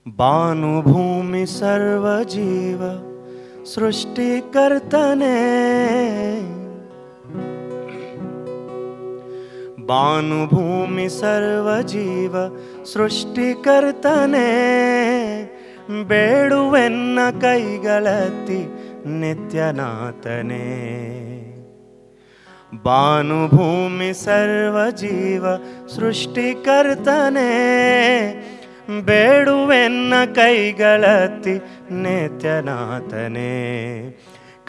भानुभूमि सर्वजीव सृष्टिकर्तने भानुभूमि सर्वजीव सृष्टिकर्तने ಬೇಡುವೆನ್ನ ಕೈಗಳತ್ತಿ ನಿತ್ಯನಾಥನೇ ಭಾನುಭೂಮಿ ಸರ್ವಜೀವ ಸೃಷ್ಟಿಕರ್ತನೆ ಬೇಡುವೆನ್ನ ಕೈಗಳತ್ತಿ ನಿತ್ಯನಾಥನೇ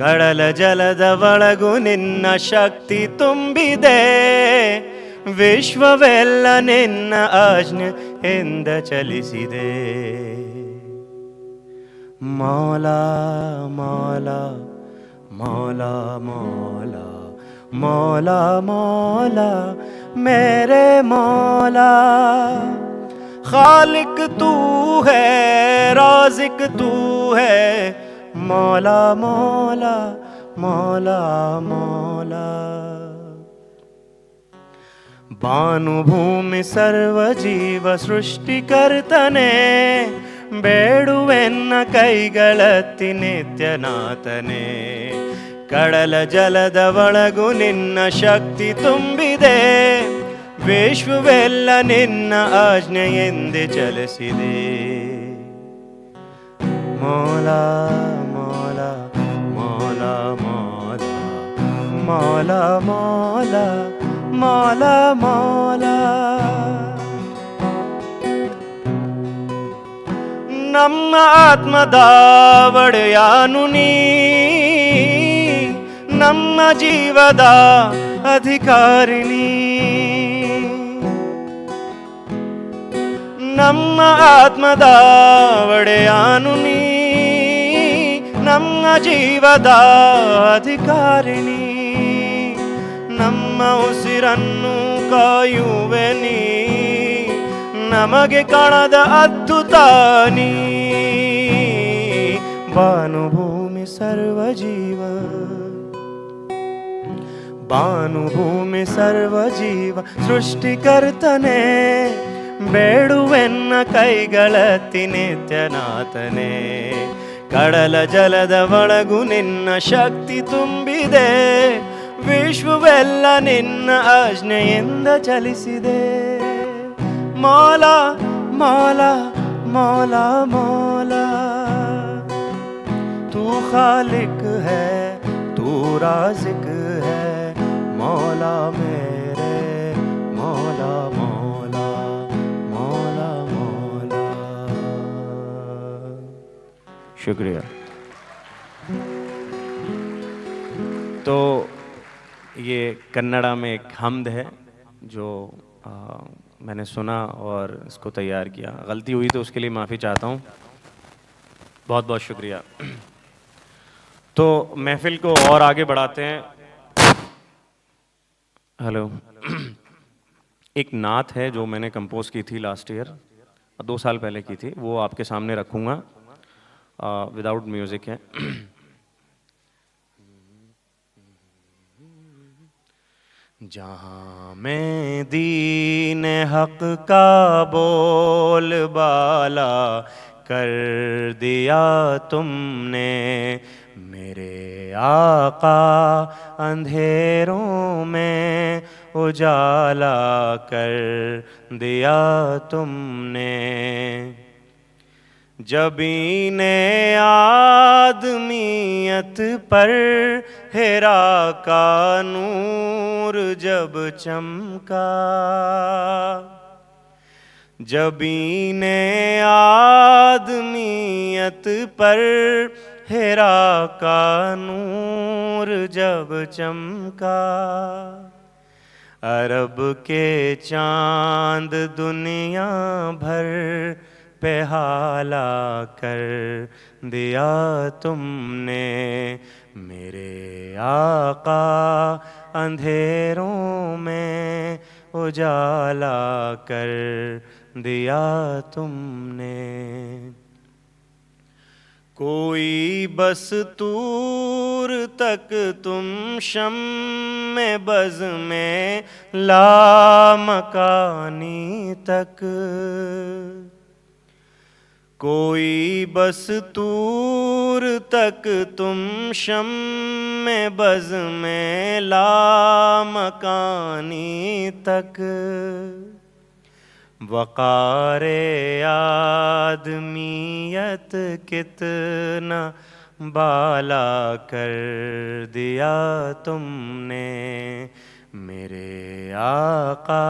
ಕಡಲ ಜಲದ ಒಳಗು ನಿನ್ನ ಶಕ್ತಿ ತುಂಬಿದೆ ವಿಶ್ವವೆಲ್ಲ ನಿನ್ನ ಆಜ್ಞೆಯಿಂದ ಚಲಿಸಿದೆ ಮೌಲಾ ಮೌಲಾ ಮೌಲಾ ಮೌಲಾ मौला मौला मेरे मौला खालिक तू है राज़िक तू है मौला मौला मौला मौला भानुभूमि सर्वजीव सृष्टिकर्तने ಬೇಡುವೆನ್ನ ಕೈಗಳತ್ತಿ ನಿತ್ಯನಾಥನೇ ಕಡಲ ಜಲದ ಒಳಗು ನಿನ್ನ ಶಕ್ತಿ ತುಂಬಿದೆ ವಿಶ್ವವೆಲ್ಲ ನಿನ್ನ ಆಜ್ಞೆಯೆಂದೇ ಚಲಿಸಿದೆ ಮೌಲಾ ಮೌಲಾ ಮೌಲಾ ಮೌಲಾ ಮೌಲಾ ಮೌಲಾ ಮೌಲಾ ನಮ್ಮ ಆತ್ಮದ ಒಡೆಯಾನು ನೀ ನಮ್ಮ ಜೀವದ ಅಧಿಕಾರಿಣಿ ನಮ್ಮ ಆತ್ಮದ ಒಡೆಯಾನು ನೀ ನಮ್ಮ ಜೀವದ ಅಧಿಕಾರಿಣಿ ನಮ್ಮ ಉಸಿರನ್ನು ಕಾಯುವೆ ನೀ ನಮಗೆ ಕಾಣದ ಅದ್ಭುತ ನೀ ಭಾನುಭೂಮಿ ಸರ್ವಜೀವ ಭಾನುಭೂಮಿ ಸರ್ವಜೀವ ಸೃಷ್ಟಿಕರ್ತನೆ ಬೇಡುವೆನ್ನ ಕೈಗಳತ್ತಿ ನಿತ್ಯನಾಥನೇ ಕಡಲ ಜಲದ ಒಳಗು ನಿನ್ನ ಶಕ್ತಿ ತುಂಬಿದೆ ವಿಶ್ವವೆಲ್ಲ ನಿನ್ನ ಆಜ್ಞೆಯಿಂದ ಚಲಿಸಿದೆ ಮೌಲಾ ಮೌಲಾ ಮೌಲಾ ಮೌಲಾ तू खालिक है तू राज़िक है मौला मेरे मौला मौला मौला मौला शुक्रिया। तो ये कन्नड़ा में एक हम्द है जो मैंने सुना और इसको तैयार किया। गलती हुई तो उसके लिए माफ़ी चाहता हूँ। बहुत बहुत शुक्रिया। तो महफिल को और आगे बढ़ाते हैं। हेलो। एक नात है जो मैंने कंपोज की थी लास्ट ईयर, 2 साल पहले की थी, वो आपके सामने रखूँगा, विदाउट म्यूज़िक है। जहाँ मैं दीन हक का बोल बाला कर दिया तुमने मेरे आका अंधेरों में उजाला कर दिया तुमने जबीने आदमियत पर हेरा का नूर जब चमका जबीने आदमियत पर हेरा का नूर जब चमका अरब के चांद दुनिया भर पे हाला कर दिया तुमने मेरे आका अंधेरों में उजाला कर दिया तुमने कोई बस दूर तक तुम शम में बज़ में लामकानी तक कोई बस दूर तक तुम शम में बज़ में लामकानी तक, वक़ारे आदमियत कितना बाला कर दिया तुमने, मेरे आका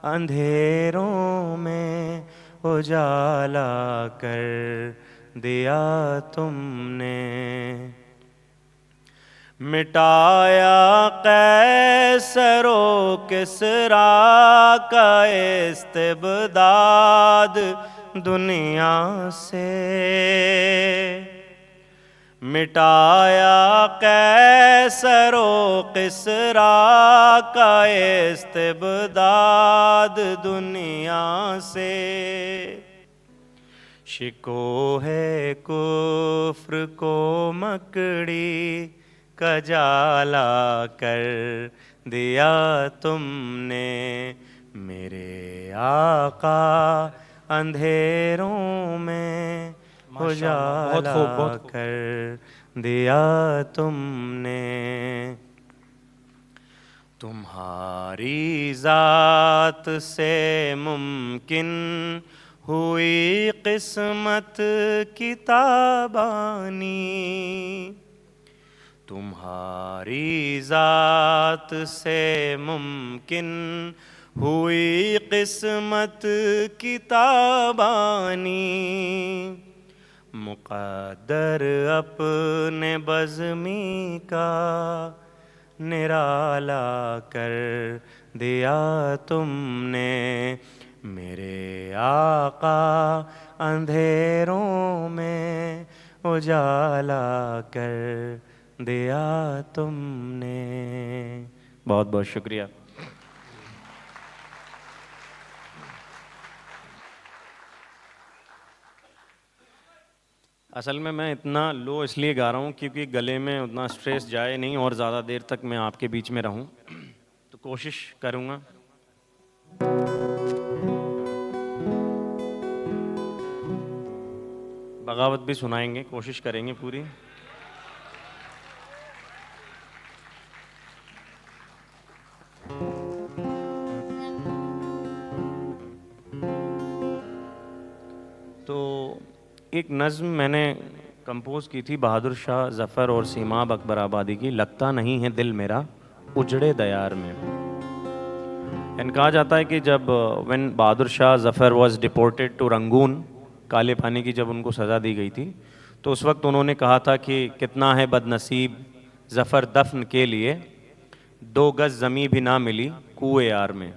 अंधेरों में उजाला कर दिया तुमने। मिटाया कैसरो किसरा का इस्तिबदाद दुनिया से, मिटाया कैसरो किसरा का इस्तिबदाद दुनिया से। शिको है कुफ्र को मकड़ी का जाला कर दिया तुमने, मेरे आका अंधेरों में उजाला कर दिया तुमने। तुम्हारी जात से मुमकिन हुई किस्मत की ताबानी, तुम्हारी जात से मुमकिन हुई किस्मत की ताबानी। मुक़द्दर अपने बज़मी का निराला कर दिया तुमने, मेरे आका अंधेरों में उजाला कर दिया तुमने। बहुत बहुत शुक्रिया। असल में मैं इतना लो इसलिए गा रहा हूँ क्योंकि गले में उतना स्ट्रेस जाए नहीं और ज़्यादा देर तक मैं आपके बीच में रहूँ, तो कोशिश करूँगा। बगावत भी सुनाएंगे, कोशिश करेंगे पूरी। तो एक नज़्म मैंने कंपोज़ की थी बहादुर शाह ज़फ़र और सीमाब अकबर आबादी की, लगता नहीं है दिल मेरा उजड़े दयार में। एंड कहा जाता है कि जब when Bahadur Shah Zafar was deported to Rangoon, काले पानी की जब उनको सज़ा दी गई थी, तो उस वक्त उन्होंने कहा था कि कितना है बदनसीब ज़फ़र दफन के लिए, 2 गज़ ज़मीं भी ना मिली कुएं यार में।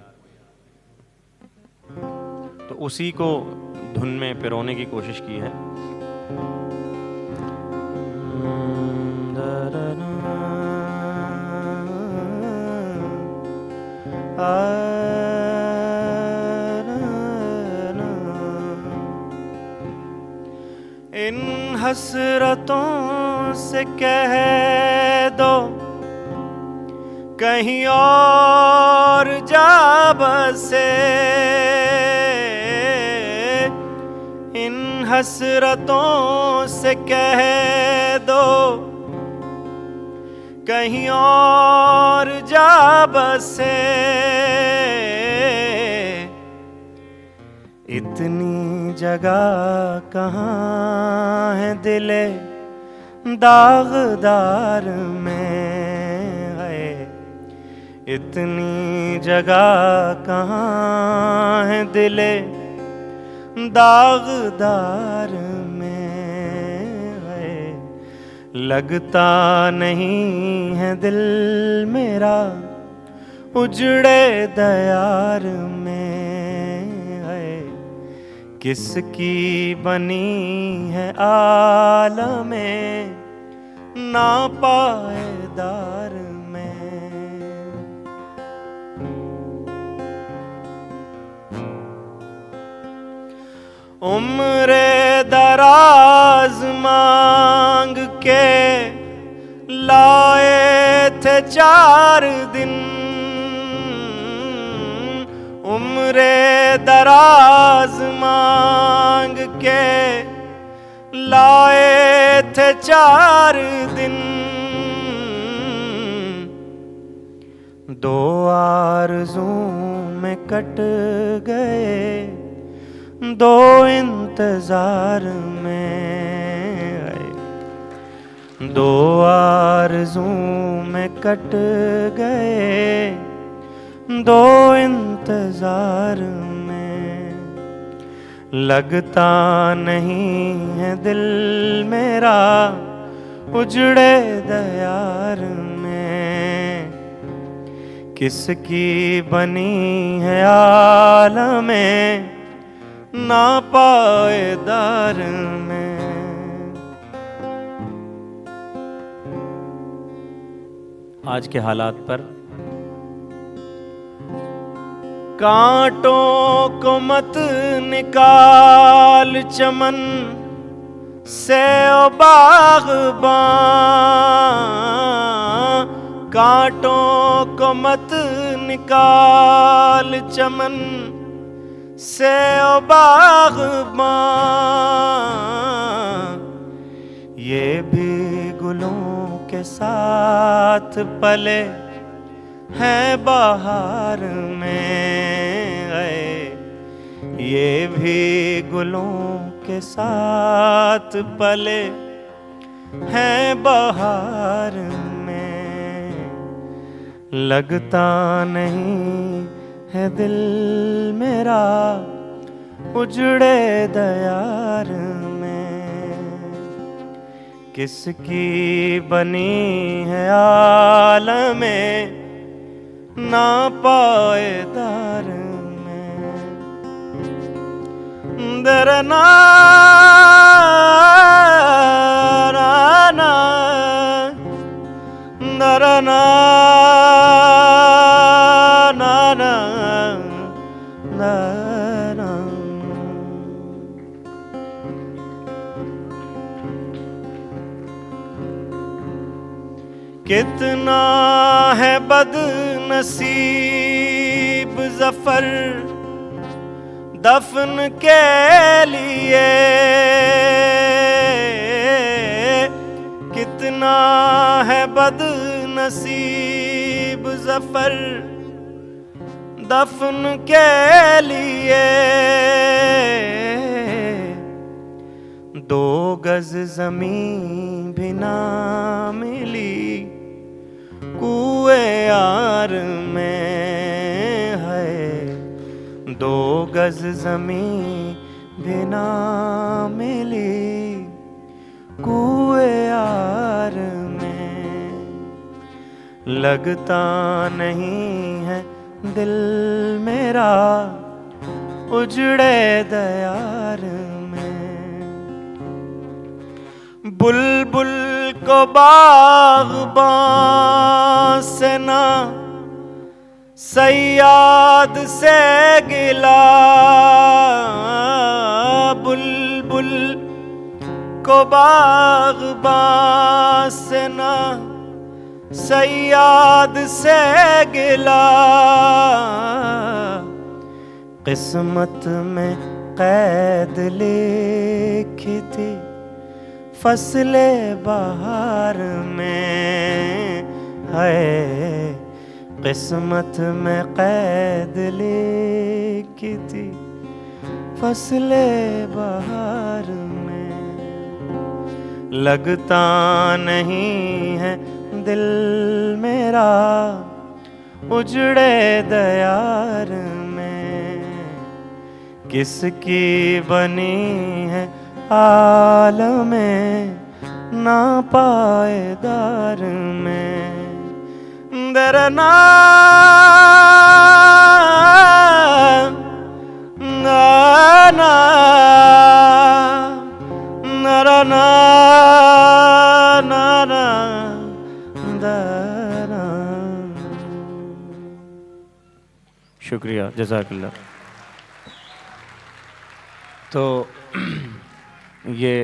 तो उसी को धुन में पिरोने की कोशिश की है। इन हसरतों से कह दो कहीं और जा बसे, इन हसरतों से कह दो कहीं और जा बसे, इतनी जगह कहाँ है दिले दागदार में है, इतनी जगह कहाँ है दिले दागदार में है। लगता नहीं है दिल मेरा उजड़े दयार में है, किसकी बनी है आलमे नापायदार में। उम्रे दराज मांग के लाए थे 4 दिन, उम्रे दराज मांग के थे 4 दिन, 2 आरज़ू में कट गए, 2 इंतजार में आए। 2 आरज़ू में कट गए, 2 इंतजार में। लगता नहीं है दिल मेरा उजड़े दयार में, किसकी बनी है आलमे ना पाएदार में। आज के हालात पर कांटों को मत निकाल चमन से ओ बाग़बान, कांटों को मत निकाल चमन से ओ बाग़बान। ये भी गुलों के साथ पले हैं बहार में गए, ये भी गुलों के साथ पले हैं बहार में। लगता नहीं है दिल मेरा उजड़े दयार में, किसकी बनी है आलमे ना पाएदार में। दरना ना दरना ना ना दरना। कितना है बदनसीब ज़फ़र दफन के लिए, कितना है बदनसीब ज़फ़र दफन के लिए। 2 गज़ ज़मीन भी ना मिली कुएं यार में है, 2 गज़ ज़मीन भी ना मिली कुएं यार में। लगता नहीं है दिल मेरा उजड़े दयार में। बुलबुल को बाग़बान से ना सैयाद से गिला, बुलबुल को बाग़बान से ना सैयाद से गिला। किस्मत में कैद लिखी थी फसले बहार में है, किस्मत में कैद लिखी थी फसले बहार में। लगता नहीं है दिल मेरा उजड़े दयार में, किसकी बनी है आलमे ना पाएदार में। दरना ना ना नरना ना ना दरा। शुक्रिया, जज़ाकल्लाह। तो ये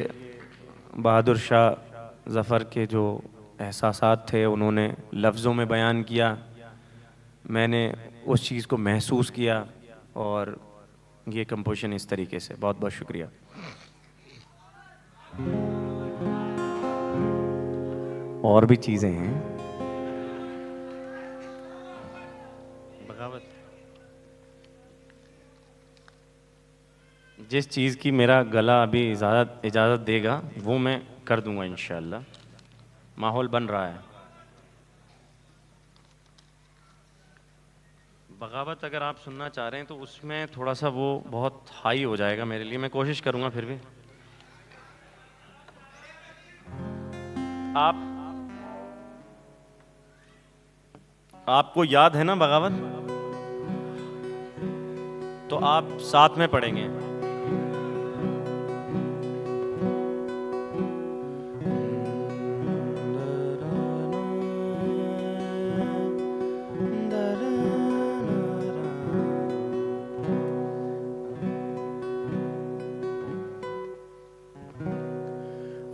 बहादुर शाह ज़फ़र के जो एहसासात थे उन्होंने लफ्ज़ों में बयान किया, मैंने उस चीज़ को महसूस किया और ये कंपोजिशन इस तरीके से। बहुत बहुत शुक्रिया। और भी चीज़ें हैं। बगावत, जिस चीज़ की मेरा गला अभी इजाज़त देगा वो मैं कर दूंगा इंशाल्लाह। माहौल बन रहा है। बगावत अगर आप सुनना चाह रहे हैं तो उसमें थोड़ा सा वो बहुत हाई हो जाएगा मेरे लिए, मैं कोशिश करूंगा फिर भी। आप आपको याद है ना बगावत? तो आप साथ में पढ़ेंगे।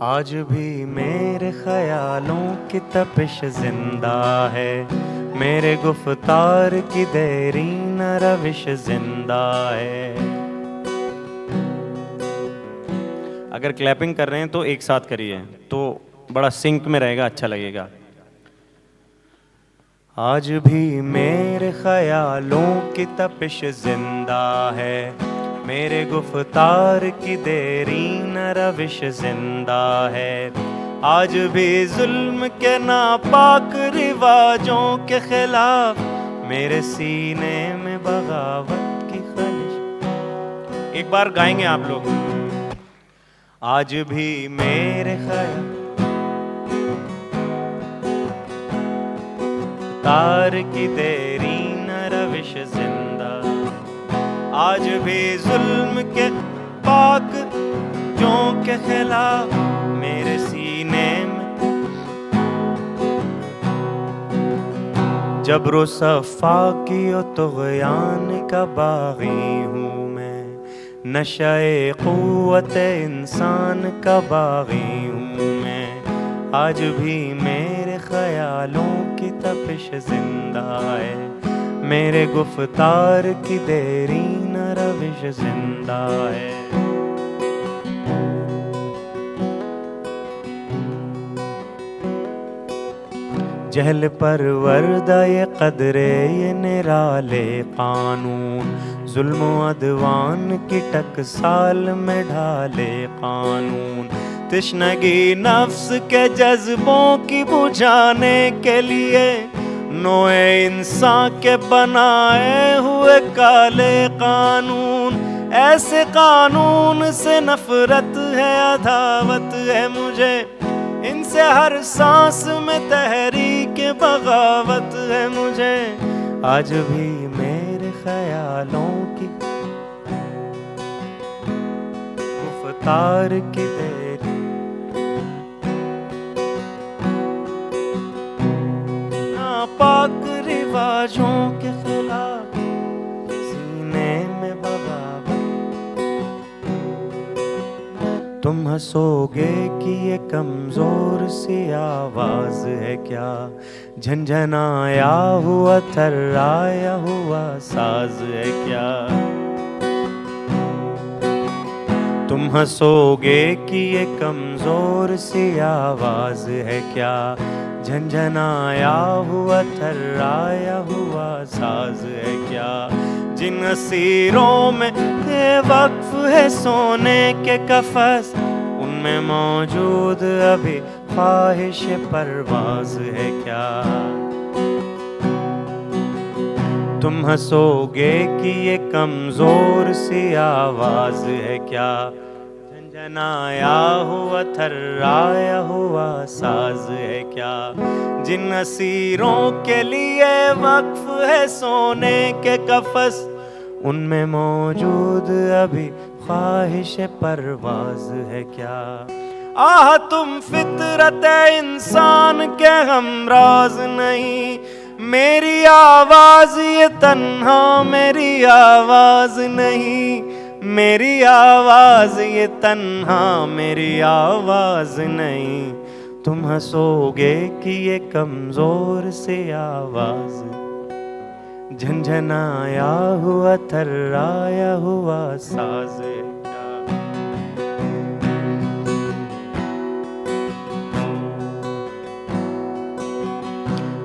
आज भी मेरे ख्यालों की तपिश जिंदा है, मेरे गुफ्तार की देरीन रविश जिंदा है। अगर क्लैपिंग कर रहे हैं तो एक साथ करिए, तो बड़ा सिंक में रहेगा, अच्छा लगेगा। आज भी मेरे ख्यालों की तपिश जिंदा है, मेरे गुफ्तार की देरीन रविश जिंदा है। आज भी जुल्म के नापाक रिवाजों के खिलाफ मेरे सीने में बगावत की खलिश। एक बार गाएंगे आप लोग। आज भी मेरे ख्याल तार की देरीन रविश जिंदा, आज भी जुल्म के पाक जो के खिलाफ मेरे सीने में जबरो सफ़ा की तुग़यान का बाग़ी हूँ मैं, नशाए क़ुव्वत इंसान का बाग़ी हूँ मैं। आज भी मेरे ख्यालों की तपिश जिंदा है, मेरे गुफ्तार की देरीन रविश जिंदा है। जहल परवरदा ये कदरे ये निराले कानून, जुल्म अदवान की टकसाल में ढाले कानून। तिश्नगी नफ्स के जज्बों की बुझाने के लिए नोए इंसान के बनाए हुए काले कानून। ऐसे कानून से नफरत है, अदावत है मुझे, इनसे हर सांस में तहरीक बगावत है मुझे। आज भी मेरे ख्यालों की गुफ्तार की देरी नापाक रिवाजों के खिलाफ सीने में बगावत। तुम हंसोगे कि ये कमजोर सी आवाज है क्या, झंझनाया हुआ थर्राया हुआ साज है क्या। तुम हंसोगे कि ये कमजोर सी आवाज है क्या, झंझनाया हुआ थर्राया हुआ साज है क्या। जिन असीरों में ये वक्फ है सोने के कफस, उनमें मौजूद अभी ख्वाहिश परवाज है क्या। तुम हंसोगे कि ये कमजोर सी आवाज है क्या, झंझनाया हुआ थर्राया हुआ साज है क्या। जिन असीरों के लिए वक्फ है सोने के कफस, उनमें मौजूद अभी ख्वाहिश परवाज है क्या। आह तुम फितरत इंसान के हमराज नहीं, मेरी आवाज ये तन्हा मेरी आवाज नहीं, मेरी आवाज ये तन्हा मेरी आवाज नहीं। तुम हंसोगे कि ये कमजोर से आवाज, झंझनाया हुआ थर्राया हुआ साज है क्या।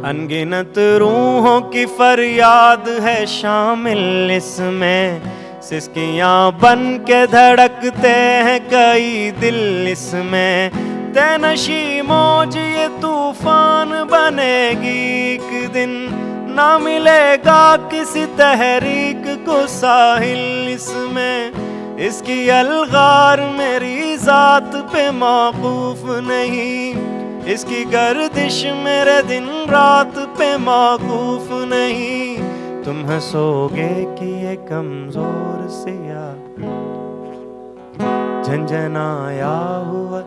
अनगिनत रूहों की फरियाद है शामिल इसमें, सिसकियां बन के धड़कते हैं कई दिल इसमें। तैनशी मौज ये तूफान बनेगी एक दिन, ना मिलेगा किसी तहरीक को साहिल इसमें। इसकी अलगार मेरी जात पे मौकूफ नहीं, इसकी गर्दिश मेरे दिन रात पे मौकूफ नहीं। तुम हंसोगे कि ये कमजोर सिया झंझनाया हुआ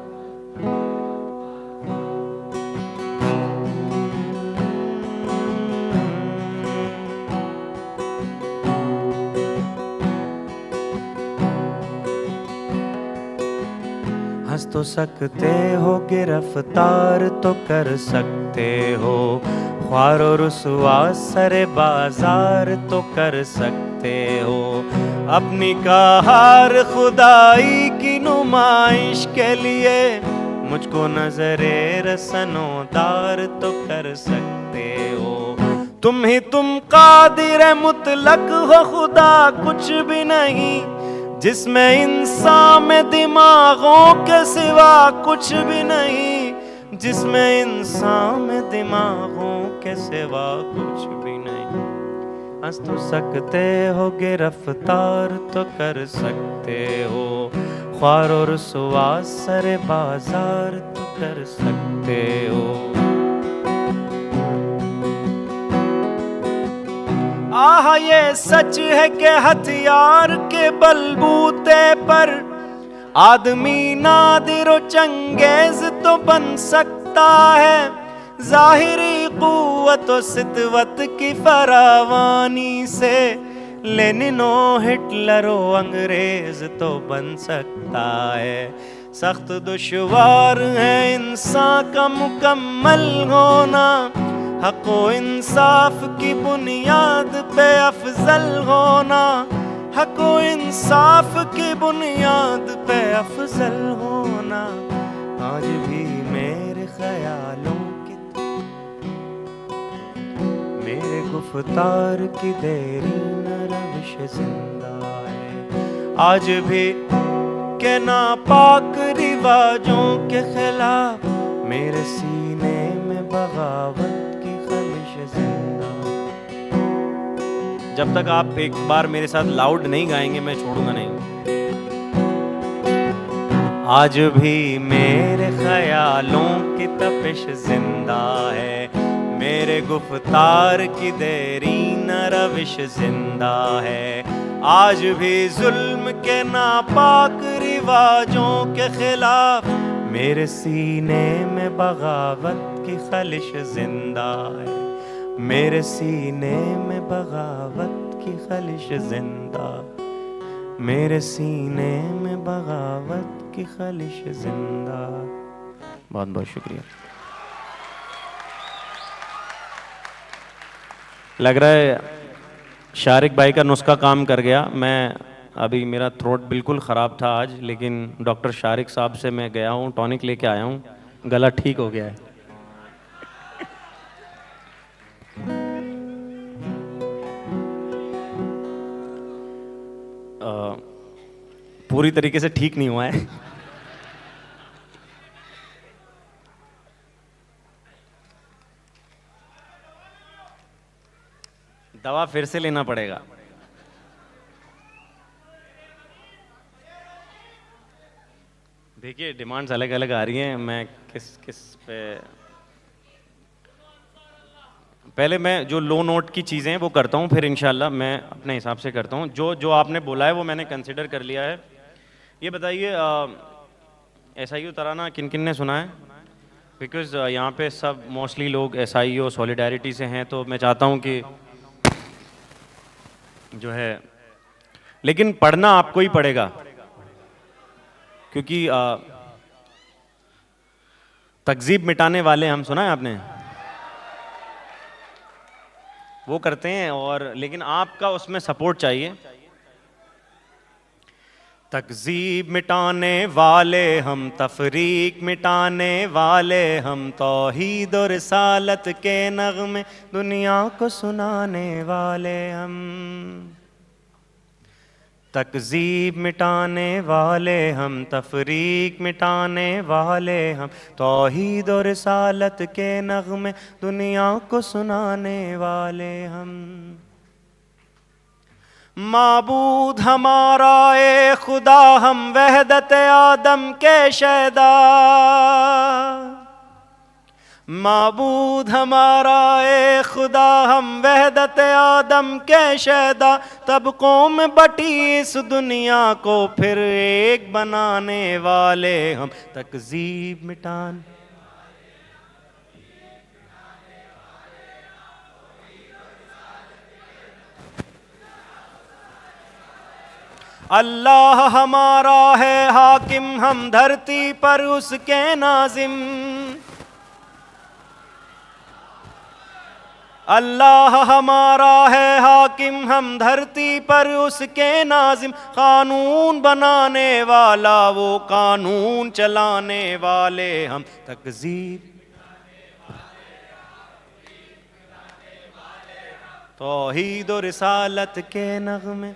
हंस तो सकते हो, गिरफ्तार तो कर सकते हो, ख्वार और रुसवा सरे बाजार तो कर सकते हो। अपनी कहार खुदाई की नुमाइश के लिए मुझको नजरे रसनोदार तो कर सकते हो। तुम कादिर मुतलक हो, खुदा कुछ भी नहीं, जिसमें इंसान में दिमागों के सिवा कुछ भी नहीं, जिसमें इंसान में दिमागों के सिवा कुछ भी नहीं। हंस तो सकते हो, गिरफ्तार तो कर सकते हो, ख्वार और रुसवा सरे बाजार तो कर सकते हो। आह ये सच है कि हथियार के बलबूते पर आदमी नादिर चंगेज तो बन सकता है। जाहिरी कुव्वत और सितवत की फरावानी से लेनिनो हिटलरो अंग्रेज तो बन सकता है। सख्त दुश्वार है इंसान का मुकम्मल होना, हक व इंसाफ की बुनियाद पे अफजल होना, हक व इंसाफ की बुनियाद पे अफजल होना। आज भी मेरे ख्यालों की मेरे गुफ्तार की देरी न रविश जिंदा है। आज भी के नापाक रिवाजों के खिलाफ मेरे सीने में बगावत की खलिश जिंदा। जब तक आप एक बार मेरे साथ लाउड नहीं गाएंगे मैं छोड़ूंगा नहीं। आज भी मेरे ख्यालों की तपिश जिंदा है, मेरे गुफ्तार की देरी न रविश जिंदा है। आज भी जुल्म के नापाक रिवाजों के खिलाफ मेरे सीने में बगावत की खलिश जिंदा है, मेरे सीने में बगावत की खलिश जिंदा, मेरे सीने में बगावत की खलिश जिंदा। बहुत बहुत शुक्रिया। लग रहा है शारिक भाई का नुस्खा काम कर गया। मैं अभी मेरा थ्रोट बिल्कुल ख़राब था आज, लेकिन डॉक्टर शारिक साहब से मैं गया हूँ, टॉनिक लेके आया हूँ, गला ठीक हो गया है। पूरी तरीके से ठीक नहीं हुआ है। दवा फिर से लेना पड़ेगा। देखिए डिमांड्स अलग अलग आ रही हैं, मैं किस पे पहले मैं जो लो नोट की चीज़ें हैं वो करता हूँ, फिर इंशाल्लाह मैं अपने हिसाब से करता हूँ। जो जो आपने बोला है वो मैंने कंसिडर कर लिया है। ये बताइए SIO तराना किन किन ने सुना है? बिकॉज़ यहाँ पे सब मोस्टली लोग SIO सॉलिडारिटी से हैं, तो मैं चाहता हूँ कि जो है, लेकिन पढ़ना आपको ही पड़ेगा क्योंकि तकजीब मिटाने वाले हम सुना है आपने, वो करते हैं, और लेकिन आपका उसमें सपोर्ट चाहिए। तकज़ीब मिटाने वाले हम, तफरीक मिटाने वाले हम, तौहीद और रिसालत के नग़मे दुनिया को सुनाने वाले हम। तकज़ीब मिटाने वाले हम, तफरीक मिटाने वाले हम, तौहीद और रिसालत के नग़मे दुनिया को सुनाने वाले हम। माबूद हमारा ए खुदा, हम वहदत आदम के शैदा। माबूद हमारा ए खुदा, हम वहदत आदम के शैदा। तब कौम बटी इस दुनिया को फिर एक बनाने वाले हम। तकज़ीब मिटाने अल्लाह हमारा है हाकिम, हम धरती पर उसके नाज़िम। अल्लाह हमारा है हाकिम, हम धरती पर उसके नाज़िम। कानून बनाने वाला वो, कानून चलाने वाले हम। तकज़ीब तौहीद और रिसालत के नग़मे,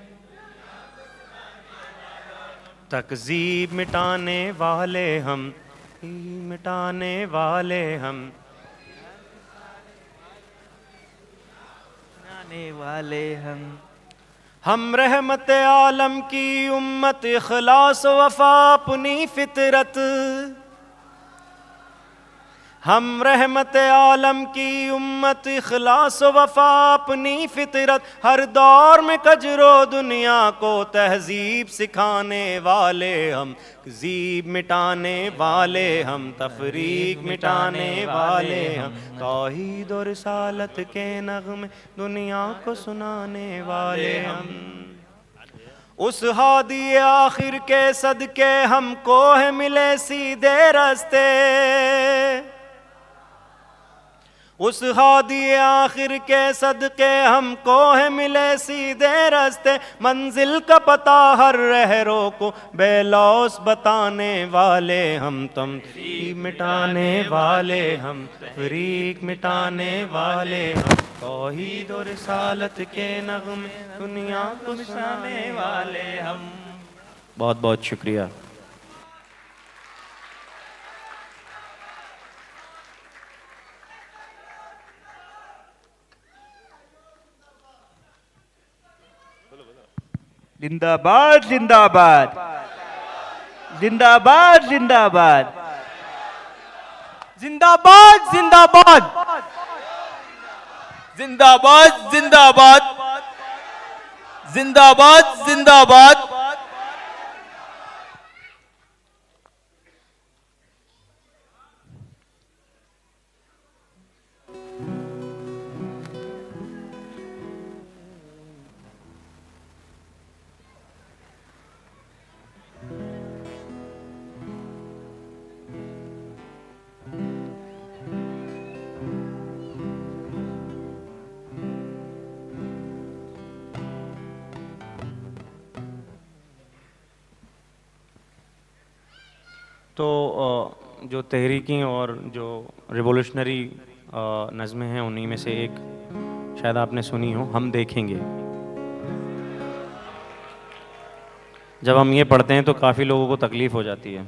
तकज़ीब मिटाने वाले हम, मिटाने वाले हम, मिटाने वाले हम। हम रहमत आलम की उम्मत, इखलास वफा अपनी फितरत। हम रहमत आलम की उम्मत, इखलास वफा अपनी फितरत। हर दौर में कजरो दुनिया को तहजीब सिखाने वाले हम। तहजीब मिटाने वाले हम, तफरीक मिटाने वाले हम, तौहीद और रिसालत के नग़मे दुनिया को सुनाने वाले हम। उस हादी आखिर के सदके हमको है मिले सीधे रास्ते। उस हादी आखिर के सदके हमको है मिले सीधे रास्ते। मंजिल का पता हर रहरों को बेलौस बताने वाले हम। तकज़ीब मिटाने वाले हम, तफरीक मिटाने वाले हम, तौहीद और रिसालत के नग़मे दुनिया को सुनाने वाले हम। बहुत बहुत शुक्रिया। जिंदाबाद जिंदाबाद जिंदाबाद जिंदाबाद जिंदाबाद जिंदाबाद जिंदाबाद जिंदाबाद जिंदाबाद जिंदाबाद। तो जो तहरीकी और जो रिवोल्यूशनरी नज़में हैं उन्हीं में से एक शायद आपने सुनी हो, हम देखेंगे। जब हम ये पढ़ते हैं तो काफ़ी लोगों को तकलीफ़ हो जाती है।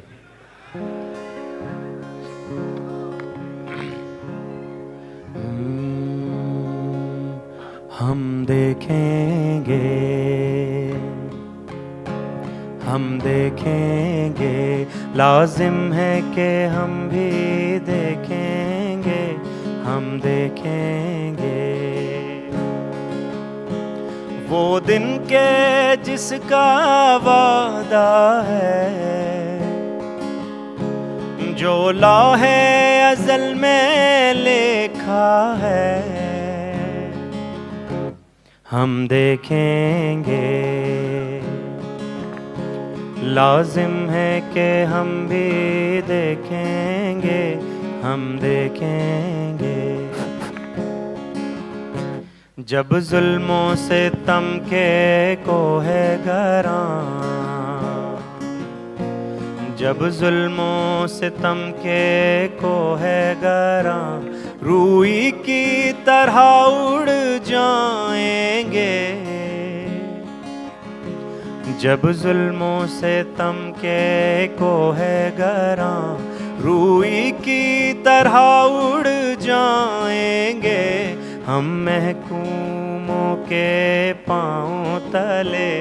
हम देखेंगे, हम देखेंगे, लाजिम है कि हम भी देखेंगे, हम देखेंगे वो दिन के जिसका वादा है, जो लौहे अज़ल में लिखा है। हम देखेंगे, लाजिम है कि हम भी देखेंगे, हम देखेंगे जब जुल्मों से तम के कोहे गरां, जब जुल्मों सितम के को है गरा, रूई की तरह उड़ जाएंगे। जब जुल्मों से तम के को है गरा, रूई की तरह उड़ जाएंगे। हम महकूमों के पाँव तले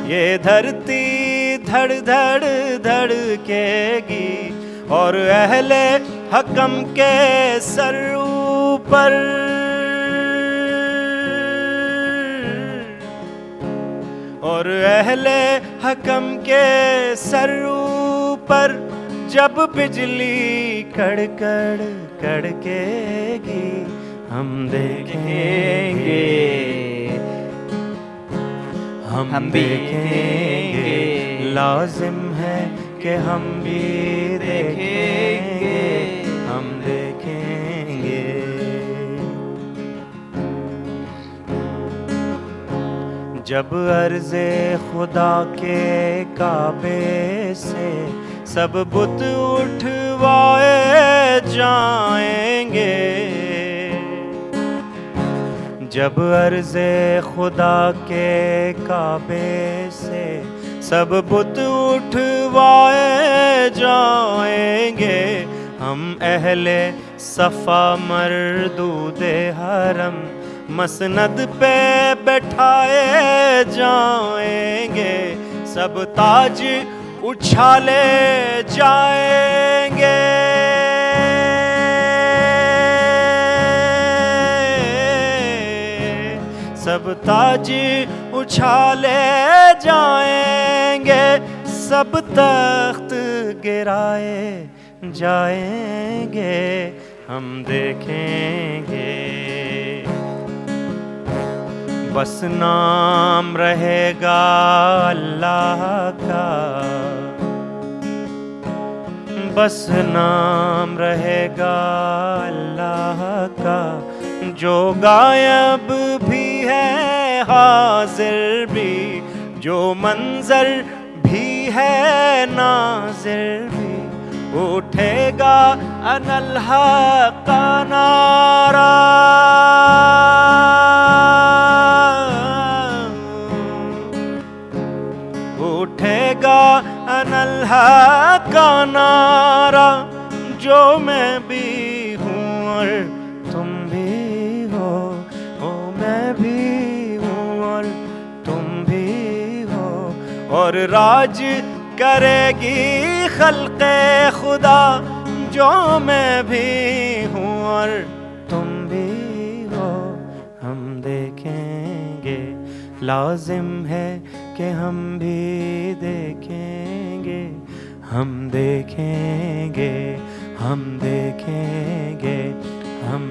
ये धरती धड़ धड़ धड़केगी, और अहले हकम के सर ऊपर, और अहले हकम के सर ऊपर जब बिजली कड़कड़ कड़केगी, हम देखेंगे, हम देखेंगे। लाजिम है कि हम भी देखेंगे, हम देखेंगे। जब अर्ज़े खुदा के काबे से सब बुत उठवाए जाएंगे। जब अर्ज़े खुदा के काबे से सब बुत उठवाए जाएंगे। हम अहले सफ़ा मरदूदे हरम मसनद पे बैठाए जाएंगे। सब ताज उछाले जाएंगे। सब ताज उछाले जाएंगे। सब तख्त गिराए जाएंगे। हम देखेंगे, बस नाम रहेगा अल्लाह का, बस नाम रहेगा अल्लाह का। जो गायब भी है हाजिर भी, जो मंजर भी है नाजिर भी, उठेगा अनल्हा का नारा। उठेगा अनल्हा का नारा। जो मैं भी हूँ और तुम भी हो, मैं भी हूँ और तुम भी हो। और राज करेगी खल्क़े खुदा, जो मैं भी हूँ और तुम भी हो। हम देखेंगे, लाजिम है कि हम भी देखेंगे। हम देखेंगे, हम देखेंगे, हम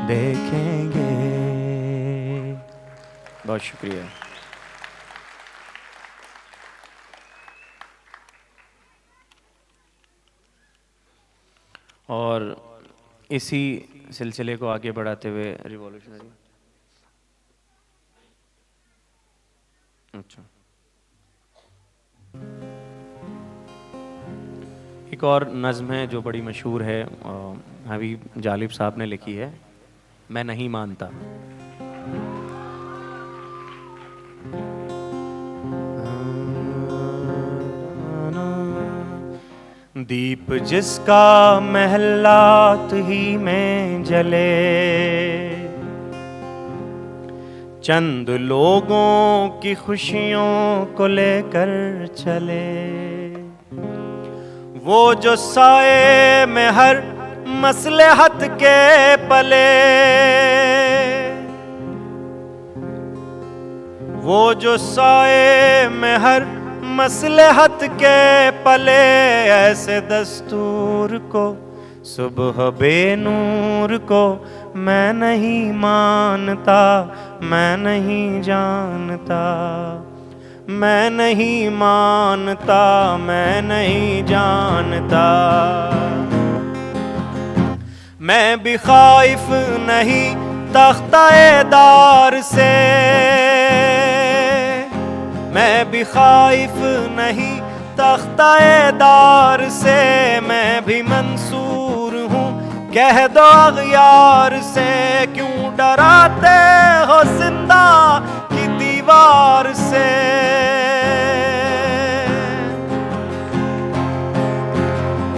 देखेंगे। बहुत शुक्रिया। और इसी सिलसिले को आगे बढ़ाते हुए रिवॉल्यूशनरी, अच्छा, एक और नज़्म है जो बड़ी मशहूर है, हबीब जालिब साहब ने लिखी है, मैं नहीं मानता। दीप जिसका महलात ही में जले, चंद लोगों की खुशियों को लेकर चले। वो जो साए में हर मसलहत के पले, वो जो साए में हर मसलहत के पले। ऐसे दस्तूर को, सुबह बेनूर को मैं नहीं मानता, मैं नहीं जानता, मैं नहीं मानता, मैं नहीं जानता। मैं भी खाइफ नहीं तख्ता-ए-दार से, मैं भी खाइफ नहीं तख्ताएदार से मैं भी मंसूर हूँ, कह दो अगयार से क्यों डराते हो जिंदा की दीवार से।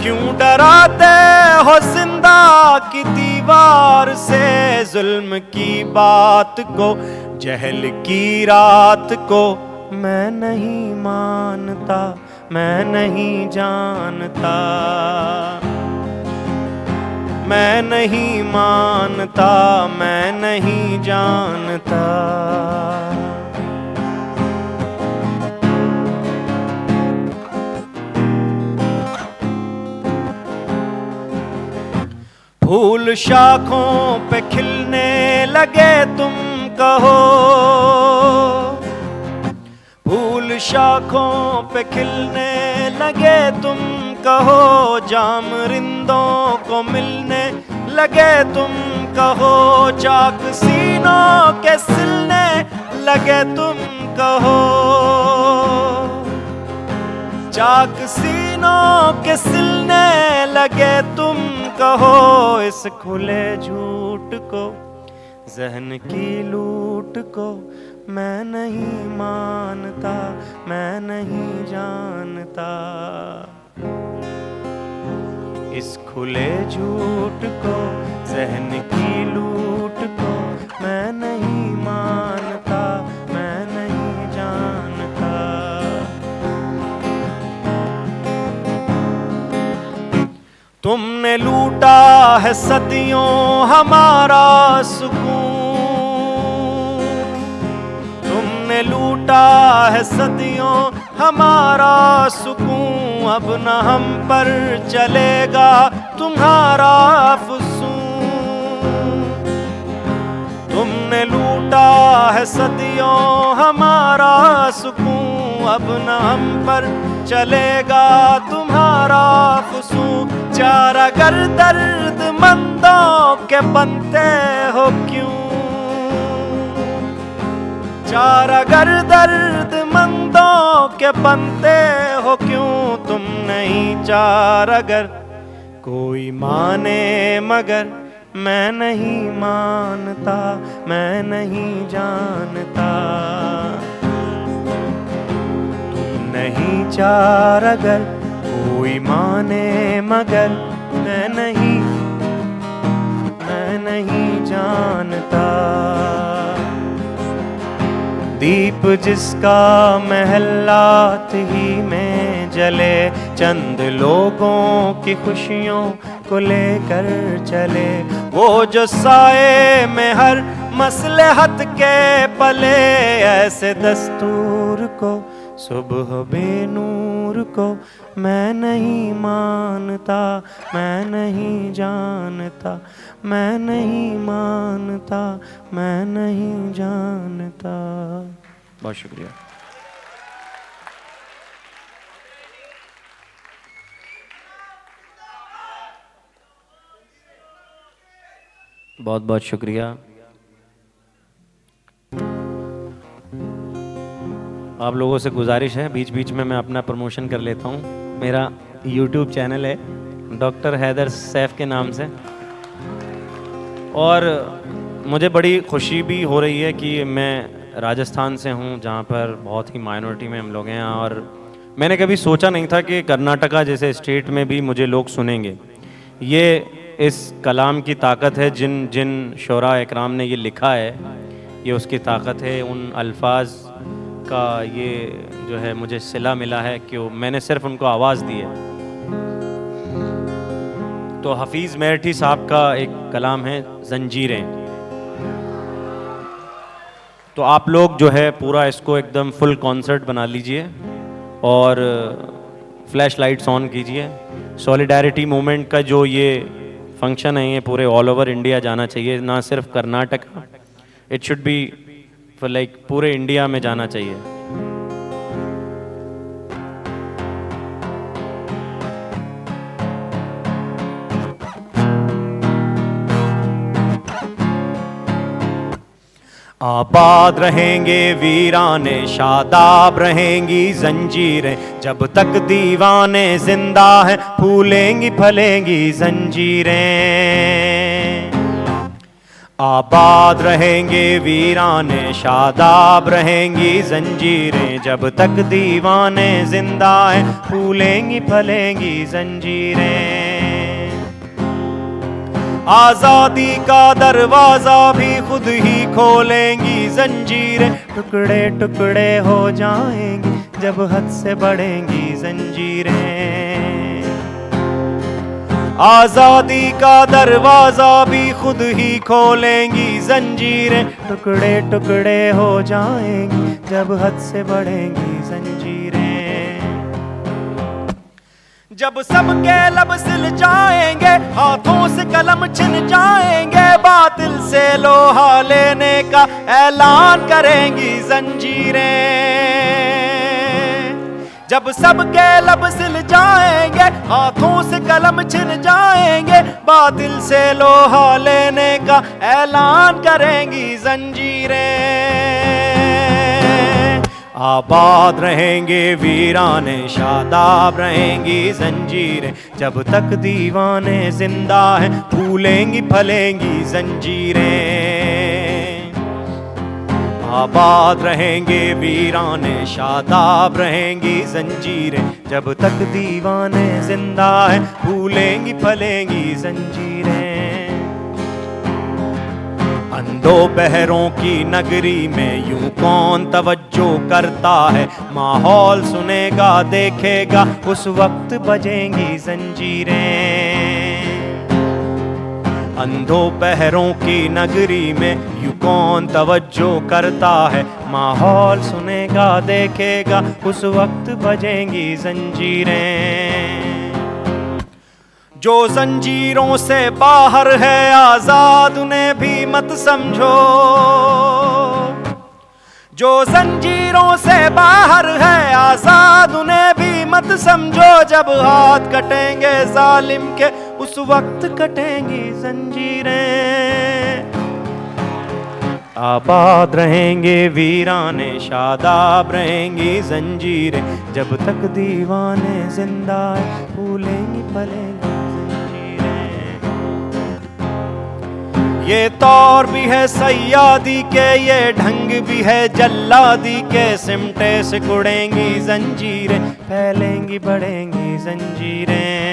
क्यों डराते हो जिंदा की दीवार से, जुल्म की बात को जहल की रात को मैं नहीं मानता, मैं नहीं जानता, मैं नहीं मानता, मैं नहीं जानता। फूल शाखों पे खिलने लगे तुम कहो, फूल शाखों पे खिलने लगे तुम कहो, जाम रिंदों को मिलने लगे तुम कहो, चाक सीनों के सिलने लगे तुम कहो, चाक सीनों के सिलने लगे तुम कहो। इस खुले झूठ को, जहन की लूट को मैं नहीं मानता, मैं नहीं जानता। इस खुले झूठ को, जहन की लूट को मैं नहीं मानता, मैं नहीं जानता। तुमने लूटा है सदियों हमारा सुकून, तुमने लूटा है सदियों हमारा सुकून, अब न हम पर चलेगा तुम्हारा फुसून। तुमने लूटा है सदियों हमारा सुकून, अब न हम पर चलेगा तुम्हारा फुसून। चार अगर दर्द मंदों के बनते हो क्यों, चार अगर दर्द मंदों के बनते हो क्यों, तुम नहीं चार अगर कोई माने मगर मैं नहीं मानता, मैं नहीं जानता। तुम नहीं चार अगर कोई माने मगर मैं नहीं जानता। दीप जिसका महलात ही में जले, चंद लोगों की खुशियों को लेकर चले, वो जो साए में हर मसलहत के पले, ऐसे दस्तूर को सुबह बेनूर को मैं नहीं मानता, मैं नहीं जानता, मैं नहीं मानता, मैं नहीं जानता। बहुत शुक्रिया। बहुत बहुत शुक्रिया। आप लोगों से गुजारिश है, बीच बीच में मैं अपना प्रमोशन कर लेता हूँ। मेरा YouTube चैनल है डॉक्टर हैदर सैफ के नाम से, और मुझे बड़ी खुशी भी हो रही है कि मैं राजस्थान से हूँ, जहाँ पर बहुत ही माइनॉरिटी में हम लोग हैं, और मैंने कभी सोचा नहीं था कि कर्नाटका जैसे स्टेट में भी मुझे लोग सुनेंगे। ये इस कलाम की ताकत है, जिन जिन शोरा इकराम ने ये लिखा है, ये उसकी ताकत है। उन अल्फाज का ये जो है मुझे सिला मिला है कि मैंने सिर्फ उनको आवाज़ दी है। तो हफीज़ मेरठी साहब का एक कलाम है जंजीरें, तो आप लोग जो है पूरा इसको एकदम फुल कॉन्सर्ट बना लीजिए और फ्लैश लाइट्स ऑन कीजिए। सॉलिडारिटी मूवमेंट का जो ये फंक्शन है, ये पूरे ऑल ओवर इंडिया जाना चाहिए, ना सिर्फ Karnataka. It should be for like पूरे इंडिया में जाना चाहिए। आबाद रहेंगे वीराने, शादाब रहेंगी जंजीरें, जब तक दीवाने जिंदा हैं फूलेंगी फलेंगी जंजीरें। आबाद रहेंगे वीराने, शादाब रहेंगी जंजीरें, जब तक दीवाने जिंदा हैं फूलेंगी फलेंगी जंजीरें। आजादी का दरवाजा भी खुद ही खोलेंगी जंजीरें, टुकड़े टुकड़े हो जाएंगी जब हद से बढ़ेंगी जंजीरें। आजादी का दरवाजा भी खुद ही खोलेंगी जंजीरें, टुकड़े टुकड़े हो जाएंगी जब हद से बढ़ेंगी जंजीरें। जब सबके लब सिल जाएंगे, हाथों से कलम छिन जाएंगे, बातिल से लोहा लेने का ऐलान करेंगी जंजीरें। जब सबके लब सिल जाएंगे, हाथों से कलम छिन जाएंगे, बातिल से लोहा लेने का ऐलान करेंगी जंजीरें। आबाद रहेंगे वीराने, शादाब रहेंगी जंजीरें, जब तक दीवाने जिंदा हैं फूलेंगी फलेंगी जंजीरें। आबाद रहेंगे वीराने, शादाब रहेंगी जंजीरें, जब तक दीवाने जिंदा हैं फूलेंगी फलेंगी जंजीरें। अंधो बहरों की नगरी में यूं कौन तवज्जो करता है, माहौल सुनेगा देखेगा उस वक्त बजेंगी जंजीरें। अंधो बहरों की नगरी में यूं कौन तवज्जो करता है, माहौल सुनेगा देखेगा उस वक्त बजेंगी जंजीरें। जो जंजीरों से बाहर है आजाद उन्हें भी मत समझो, जो जंजीरों से बाहर है आजाद उन्हें भी मत समझो, जब हाथ कटेंगे जालिम के उस वक्त कटेंगी जंजीरें। आबाद रहेंगे वीराने, शादाब रहेंगी जंजीरें, जब तक दीवाने जिंदा फूलेंगी फलेंगी जंजीरें। ये तौर भी है सैयादी के, ये ढंग भी है जल्लादी के, सिमटे से कुड़ेंगी जंजीरें, फैलेंगी बढ़ेंगी जंजीरें।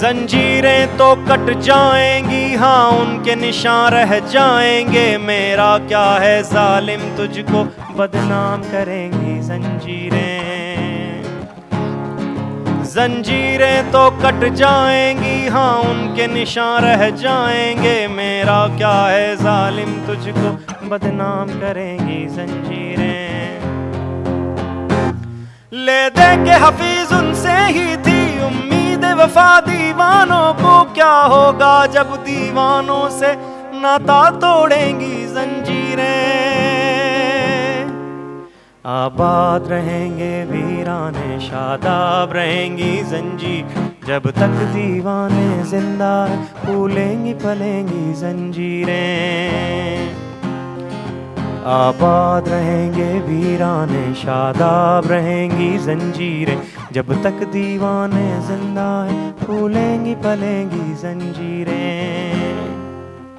जंजीरें तो कट जाएंगी, हाँ उनके निशान रह जाएंगे, मेरा क्या है जालिम तुझको बदनाम करेंगी जंजीरें। जंजीरें तो कट जाएंगी, हाँ उनके निशान रह जाएंगे, मेरा क्या है जालिम तुझको बदनाम करेंगी जंजीरें। ले देंगे हफीज उनसे ही थी उम्मीद वफा, दीवानों को क्या होगा जब दीवानों से नाता तोड़ेंगी जंजीरें। आबाद रहेंगे वीराने, शादाब रहेंगी जंजीर, जब तक दीवाने जिंदा फूलेंगी फलेंगी जंजीरें। आबाद रहेंगे वीराने, शादाब रहेंगी जंजीरें, जब तक दीवाने जिंदा हैं फूलेंगी फलेंगी जंजीरें।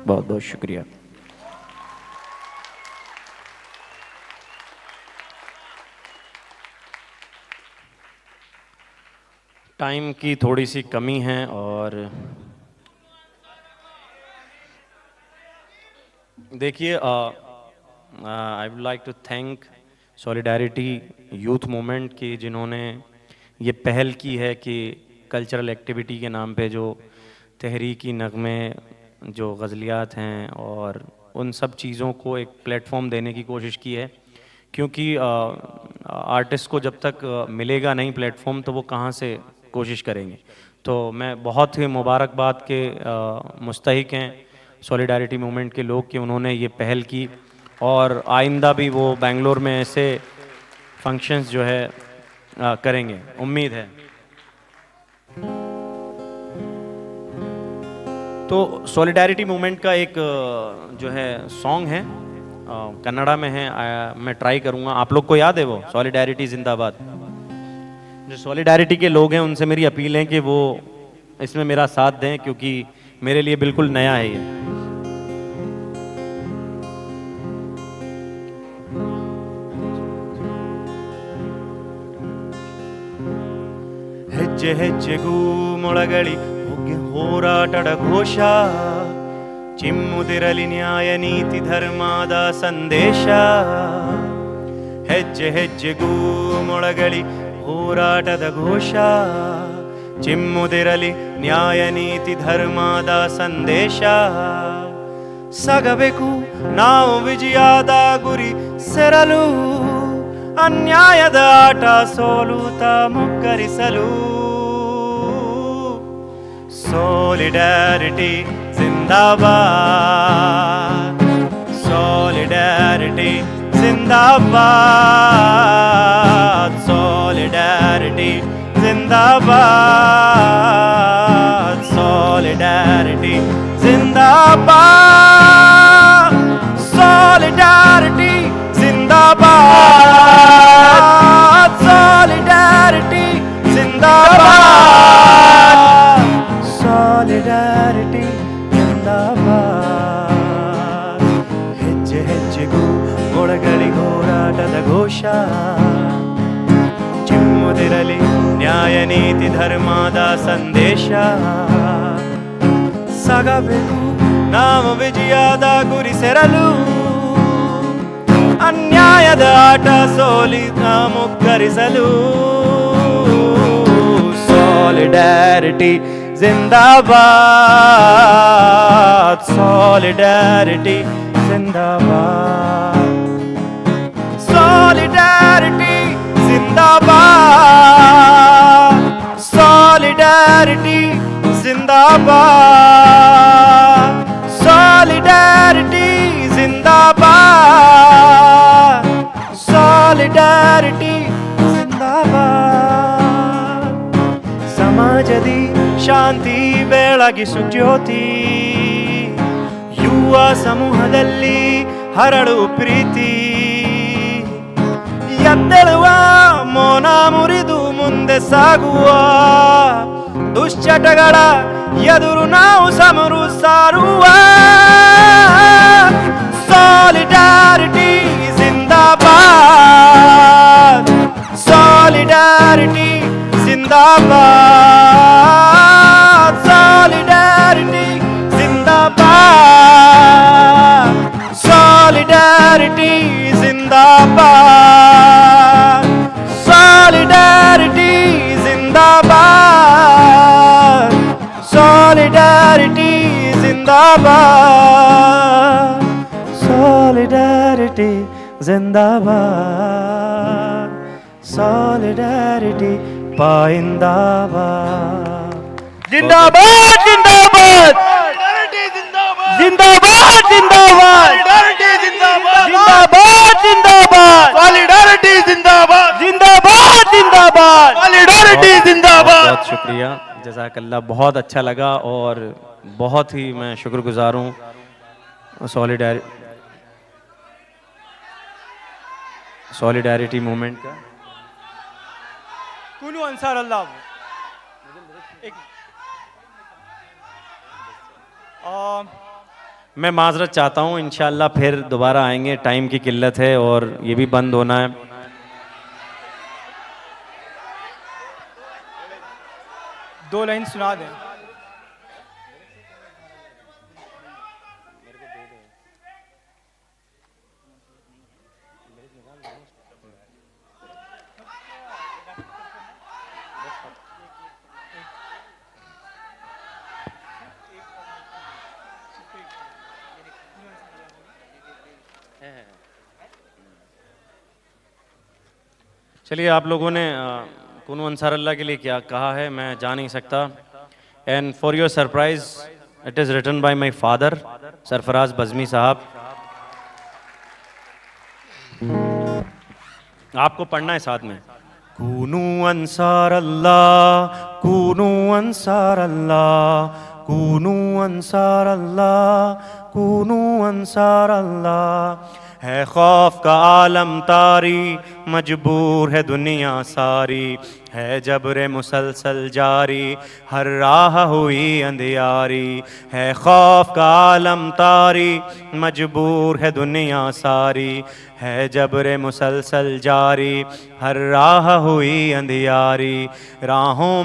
बहुत बहुत शुक्रिया। टाइम की थोड़ी सी कमी है और देखिए I would like to thank Solidarity Youth Movement की, जिन्होंने ये पहल की है कि कल्चरल एक्टिविटी के नाम पे जो तहरीकी नगमे, जो गज़लियात हैं और उन सब चीज़ों को एक प्लेटफॉर्म देने की कोशिश की है, क्योंकि आर्टिस्ट को जब तक मिलेगा नहीं प्लेटफॉर्म तो वो कहाँ से कोशिश करेंगे। तो मैं बहुत ही मुबारकबाद के मुस्तहिक हैं सॉलिडारिटी मूवमेंट के लोग कि उन्होंने ये पहल की, और आइंदा भी वो बेंगलोर में ऐसे फंक्शंस जो है करेंगे, उम्मीद है। तो सॉलिडारिटी मूवमेंट का एक जो है सॉन्ग है, कन्नड़ा में है, मैं ट्राई करूँगा। आप लोग को याद है वो सॉलिडारिटी जिंदाबाद? जो सॉलिडारिटी के लोग हैं उनसे मेरी अपील है कि वो इसमें मेरा साथ दें, क्योंकि मेरे लिए बिल्कुल नया है ये। ಹೆಜ್ಜೆ ಹೆಜ್ಜೆಗೂ ಮೊಳಗಳಿ ಹೊಗ್ಗೆ ಹೋರಾಟದ ಘೋಷ, ಚಿಮ್ಮುದಿರಲಿ ನ್ಯಾಯ ನೀತಿ ಧರ್ಮದ ಸಂದೇಶ. ಹೆಜ್ಜೆ ಹೆಜ್ಜೆಗೂ ಮೊಳಗಳಿ ಹೋರಾಟದ ಘೋಷ, ಚಿಮ್ಮುದಿರಲಿ ನ್ಯಾಯ ನೀತಿ ಧರ್ಮದ ಸಂದೇಶ. ಸಾಗಬೇಕು ನಾವು ವಿಜಯದ ಗುರಿ ಸೇರಲು, ಅನ್ಯಾಯದ ಆಟ ಸೋಲುತ್ತ ಮುಗ್ಗರಿಸಲು. ಸೋಲಿಡಾರಿಟಿ ಜಿಂದಾಬಾದ್, ಸೋಲಿಡಾರಿಟಿ ಜಿಂದಾಬಾದ್, ಸೋಲಿಡಾರಿಟಿ ಜಿಂದಾಬಾದ್, ಸೋಲಿಡಾರಿಟಿ ಜಿಂದಾಬಾದ್, ಸೋಲಿಡಾರಿಟಿ ಜಿಂದಾಬಾದ್, ಸೋಲಿಡಾರಿಟಿ ಜಿಂದಾಬಾದ್, ಸೋಲಿಡಾರಿಟಿ ಜಿಂದಾಬಾದ್. ಹೆಜ್ಜೆ ಹೆಜ್ಜೆಗೂ ಮೊಳಗಳಿ ಹೋರಾಟದ ಘೋಷ, ಚಿಮ್ಮುದಿರಲಿ ನ್ಯಾಯ ನೀತಿ ಧರ್ಮದ ಸಂದೇಶ. ಸಾಗಬೇಕು ನಾವು ವಿಜಯದ ಗುರಿ ಸೇರಲು, ಅನ್ಯಾಯದ ಆಟ ಸೋಲಿತ ಮುಗ್ಗರಿಸಲು. ಸೋಲಿಡಾರಿಟಿ ಜಿಂದಾಬಾದ್, ಸೋಲಿಡಾರಿಟಿ ಜಿಂದಾಬಾದ್, ಸೋಲಿಡಾರಿಟಿ ಜಿಂದಾಬಾದ್, ಸೋಲಿಡಾರಿಟಿ ಜಿಂದಾಬಾದ್, ಸೋಲಿಡಾರಿಟಿ ಜಿಂದಾಬಾದ್, ಸೋಲಿಡಾರಿಟಿ ಜಿಂದಾಬಾದ್. ಸಮಾಜದಿ ಶಾಂತಿ ಬೆಳಗಿಸು ಜ್ಯೋತಿ, ಯುವ ಸಮೂಹದಲ್ಲಿ ಹರಡು ಪ್ರೀತಿ. ಎದ್ದೇಳುವ ಮೌನ ಮುರಿದು ಮುಂದೆ ಸಾಗುವ, ದುಶ್ಚಟಗಳ ಎದುರು ನಾವು ಸಮರು ಸಾರುವ. ಸಾಲಿಡಾರಿಟಿ ಜಿಂದಾಬಾದ್, ಸಾಲಿಡಾರಿಟಿ ಜಿಂದಾಬಾದ್, ಸಾಲಿಡಾರಿಟಿ ಜಿಂದಾಬಾದ್, ಸಾಲಿಡಾರಿಟಿ ಜಿಂದಾಬಾದ್, ಸಾಲಿಡಾರಿಟಿ ಜಿಂದಾಬಾದ್, ಸಾಲಿಡಾರಿಟಿ ಜಿಂದಾಬಾದ್, ಸಾಲಿಡಾರಿಟಿ ಜಿಂದಾಬಾದ್, ಸಾಲಿಡಾರಿಟಿ ಪಾಯಿಂದಾಬಾದ್. जिंदाबाद जिंदाबाद जिंदाबाद जिंदाबाद जिंदाबाद जिंदाबाद सॉलिडारिटी जिंदाबाद, जिंदाबाद जिंदाबाद सॉलिडारिटी जिंदाबाद. बहुत शुक्रिया, जज़ाकल्लाह, बहुत अच्छा लगा और बहुत ही मैं शुक्रगुजार हूँ सॉलिडारिटी मूवमेंट का। कुनू अंसार अल्लाह. मैं माजरत चाहता हूँ, इंशाल्लाह फिर दोबारा आएंगे, टाइम की किल्लत है और ये भी बंद होना है। दो लाइन सुना दें. चलिए, आप लोगों ने कुनू अंसार अल्लाह के लिए क्या कहा है मैं जा नहीं सकता। And for your surprise, it is written by my father Sarfaraz Bazmi sahab. आपको पढ़ना है साथ में। कुनू अंसार अल्लाह, कुनू अंसार अल्लाह, कूनू अंसार अल्लाह, कूनू अंसार अल्लाह। है खौफ का आलम तारी, मजबूर है दुनिया सारी, है जबरे मुसलसल जारी, हर राह हुई अंधियारी। है खौफ का आलम तारी, मजबूर है दुनिया सारी, है जबरे मुसलसल जारी, हर राह हुई अंधियारी। राहों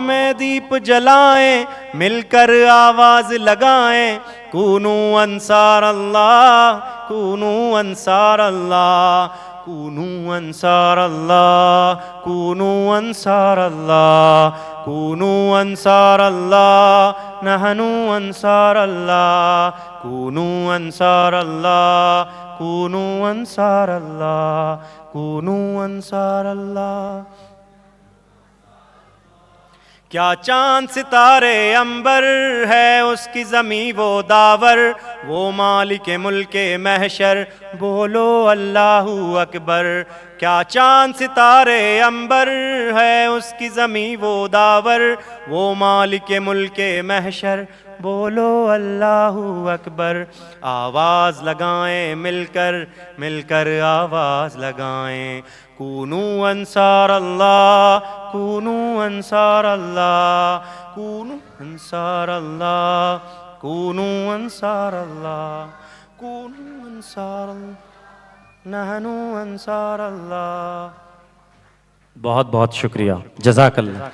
में दीप जलाएं, मिलकर आवाज लगाएं, कूनू अंसार अल्लाह, कूनू अंसार अल्लाह, कूनू अंसार अल्लाह, कूनू अंसार अल्लाह, कूनू अंसार अल्लाह, नहनु अंसार अल्लाह, कूनू अंसार अल्लाह, कूनू अंसार अल्लाह, कूनू अंसार अल्लाह। क्या चांद सितारे अंबर है उसकी ज़मीं वो दावर, वो मालिक मुल्के महशर, बोलो अल्लाहू अकबर। क्या चांद सितारे अंबर है उसकी ज़मीं वो दावर, वो मालिक मुल्के महशर, बोलो अल्लाहू अकबर। आवाज़ लगाएं मिलकर, मिलकर आवाज़ लगाएं, कूनू अंसार अल्लाह, कूनू अंसार अल्लाह, कूनू अंसार अल्लाह, कूनू अंसार अल्लाह, कूनू अंसार अल्लाह, नहनु अंसार अल्लाह। बहुत बहुत शुक्रिया, जज़ाकल्लाह।